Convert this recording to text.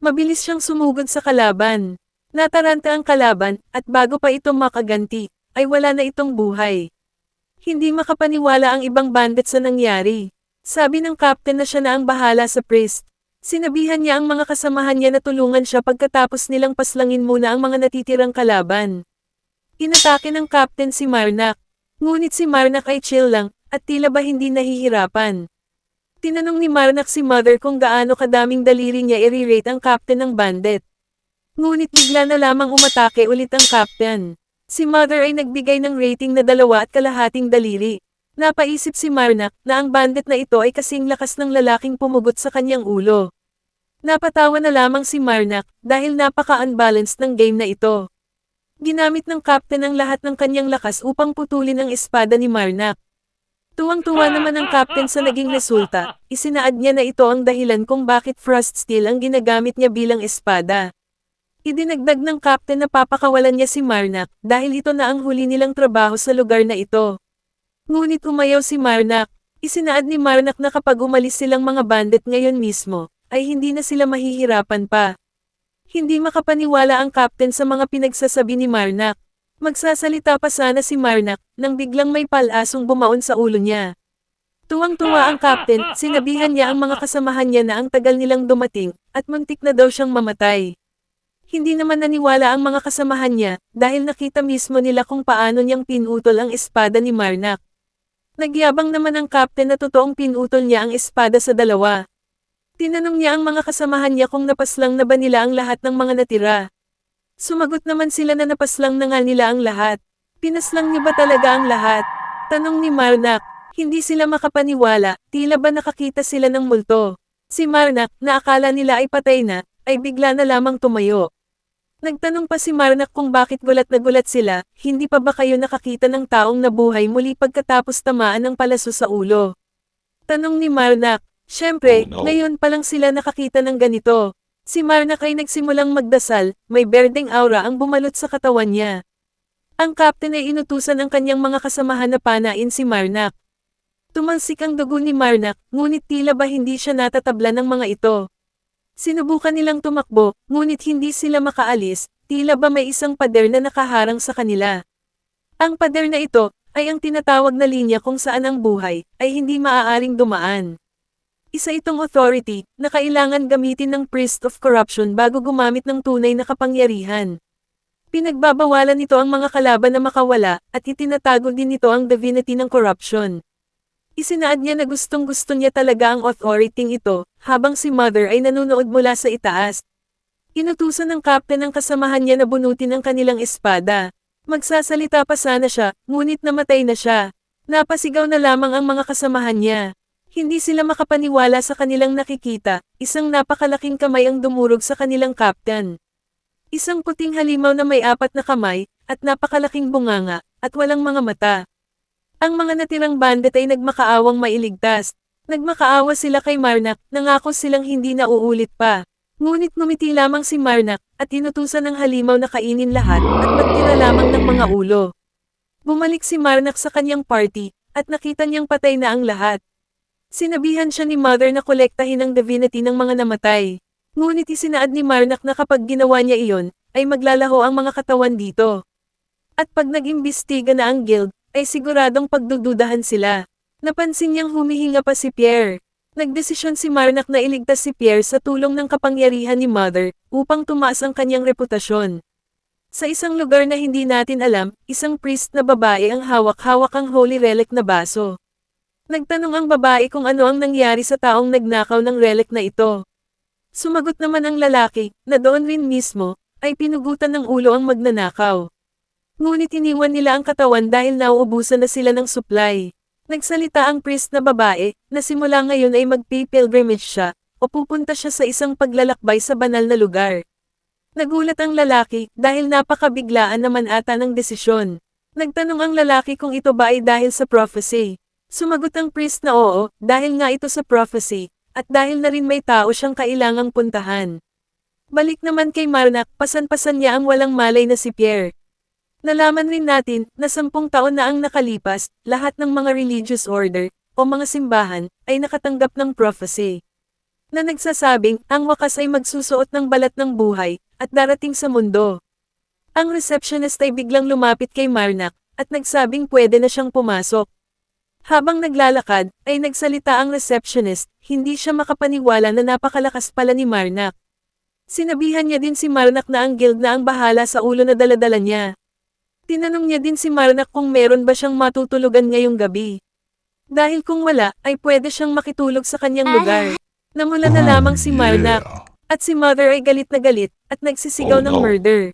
Mabilis siyang sumugod sa kalaban. Nataranta ang kalaban, at bago pa ito makaganti, ay wala na itong buhay. Hindi makapaniwala ang ibang bandit sa nangyari. Sabi ng captain na siya na ang bahala sa priest. Sinabihan niya ang mga kasamahan niya na tulungan siya pagkatapos nilang paslangin muna ang mga natitirang kalaban. Inatake ng captain si Marnak. Ngunit si Marnak ay chill lang, at tila ba hindi nahihirapan. Tinanong ni Marnak si Mother kung gaano kadaming daliri niya i-rate ang captain ng bandit. Ngunit bigla na lamang umatake ulit ang captain. Si Mother ay nagbigay ng rating na 2.5 daliri. Napaisip si Marnak na ang bandit na ito ay kasing lakas ng lalaking pumugot sa kanyang ulo. Napatawa na lamang si Marnak dahil napaka-unbalanced ng game na ito. Ginamit ng captain ang lahat ng kanyang lakas upang putulin ang espada ni Marnak. Tuwang-tuwa naman ang captain sa naging resulta, isinaad niya na ito ang dahilan kung bakit Frost Steel ang ginagamit niya bilang espada. Idinagdag ng captain na papakawalan niya si Marnak dahil ito na ang huli nilang trabaho sa lugar na ito. Ngunit umayaw si Marnak. Isinaad ni Marnak na kapag umalis silang mga bandit ngayon mismo, ay hindi na sila mahihirapan pa. Hindi makapaniwala ang captain sa mga pinagsasabi ni Marnak. Magsasalita pa sana si Marnak nang biglang may palasong bumaon sa ulo niya. Tuwang-tuwa ang captain, sinabihan niya ang mga kasamahan niya na ang tagal nilang dumating at muntik na daw siyang mamatay. Hindi naman naniwala ang mga kasamahan niya dahil nakita mismo nila kung paano niyang pinutol ang espada ni Marnak. Nagyabang naman ang captain na totoong pinutol niya ang espada sa dalawa. Tinanong niya ang mga kasamahan niya kung napaslang na ba nila ang lahat ng mga natira. Sumagot naman sila na napaslang na nga nila ang lahat. Pinaslang niyo ba talaga ang lahat? Tanong ni Marnak. Hindi sila makapaniwala, tila ba nakakita sila ng multo. Si Marnak, na akala nila ay patay na, ay bigla na lamang tumayo. Nagtanong pa si Marnak kung bakit gulat na gulat sila, hindi pa ba kayo nakakita ng taong nabuhay muli pagkatapos tamaan ng palaso sa ulo? Tanong ni Marnak. Siyempre, ngayon pa lang sila nakakita ng ganito. Si Marnak ay nagsimulang magdasal, may berdeng aura ang bumalot sa katawan niya. Ang captain ay inutusan ang kanyang mga kasamahan na panain si Marnak. Tumalsik ang dugo ni Marnak, ngunit tila ba hindi siya natatabla ng mga ito. Sinubukan nilang tumakbo, ngunit hindi sila makaalis, tila ba may isang pader na nakaharang sa kanila. Ang pader na ito, ay ang tinatawag na linya kung saan ang buhay, ay hindi maaaring dumaan. Isa itong authority, na kailangan gamitin ng Priest of Corruption bago gumamit ng tunay na kapangyarihan. Pinagbabawalan nito ang mga kalaban na makawala, at itinatago din nito ang divinity ng corruption. Isinaad niya na gustong-gusto niya talaga ang authority ito, habang si Mother ay nanonood mula sa itaas. Inutusan ng captain ang kasamahan niya na bunutin ang kanilang espada. Magsasalita pa sana siya, ngunit namatay na siya. Napasigaw na lamang ang mga kasamahan niya. Hindi sila makapaniwala sa kanilang nakikita, isang napakalaking kamay ang dumurog sa kanilang captain. Isang puting halimaw na may 4 na kamay, at napakalaking bunganga, at walang mga mata. Ang mga natirang bandit ay nagmakaawang mailigtas. Nagmakaawa sila kay Marnak, nangako silang hindi na uulit pa. Ngunit ngumiti lamang si Marnak, at inutusan ng halimaw na kainin lahat, at magtira lamang ng mga ulo. Bumalik si Marnak sa kanyang party, at nakita niyang patay na ang lahat. Sinabihan siya ni Mother na kolektahin ang divinity ng mga namatay. Ngunit isinaad ni Marnak na kapag ginawa niya iyon, ay maglalaho ang mga katawan dito. At pag nag-imbestiga na ang guild, ay siguradong pagdududahan sila. Napansin niyang humihinga pa si Pierre. Nagdesisyon si Marnak na iligtas si Pierre sa tulong ng kapangyarihan ni Mother, upang tumaas ang kanyang reputasyon. Sa isang lugar na hindi natin alam, isang priest na babae ang hawak-hawak ang holy relic na baso. Nagtanong ang babae kung ano ang nangyari sa taong nagnakaw ng relic na ito. Sumagot naman ang lalaki, na doon rin mismo, ay pinugutan ng ulo ang magnanakaw. Ngunit iniwan nila ang katawan dahil nauubusan na sila ng supply. Nagsalita ang priest na babae, na simula ngayon ay mag-pilgrimage siya, o pupunta siya sa isang paglalakbay sa banal na lugar. Nagulat ang lalaki, dahil napakabiglaan naman ata ng desisyon. Nagtanong ang lalaki kung ito ba ay dahil sa prophecy. Sumagot ang priest na oo, dahil nga ito sa prophecy, at dahil na rin may tao siyang kailangang puntahan. Balik naman kay Marnak, pasan-pasan niya ang walang malay na si Pierre. Nalaman rin natin na 10 taon na ang nakalipas, lahat ng mga religious order, o mga simbahan, ay nakatanggap ng prophecy. na nagsasabing ang wakas ay magsusuot ng balat ng buhay at darating sa mundo. Ang receptionist ay biglang lumapit kay Marnak at nagsabing pwede na siyang pumasok. Habang naglalakad, ay nagsalita ang receptionist, hindi siya makapaniwala na napakalakas pala ni Marnak. Sinabihan niya din si Marnak na ang guild na ang bahala sa ulo na daladala niya. Tinanong niya din si Marnak kung meron ba siyang matutulugan ngayong gabi. Dahil kung wala, ay pwede siyang makitulog sa kanyang lugar. Namula na lamang si Marnak, at si Mother ay galit na galit, at nagsisigaw ng murder.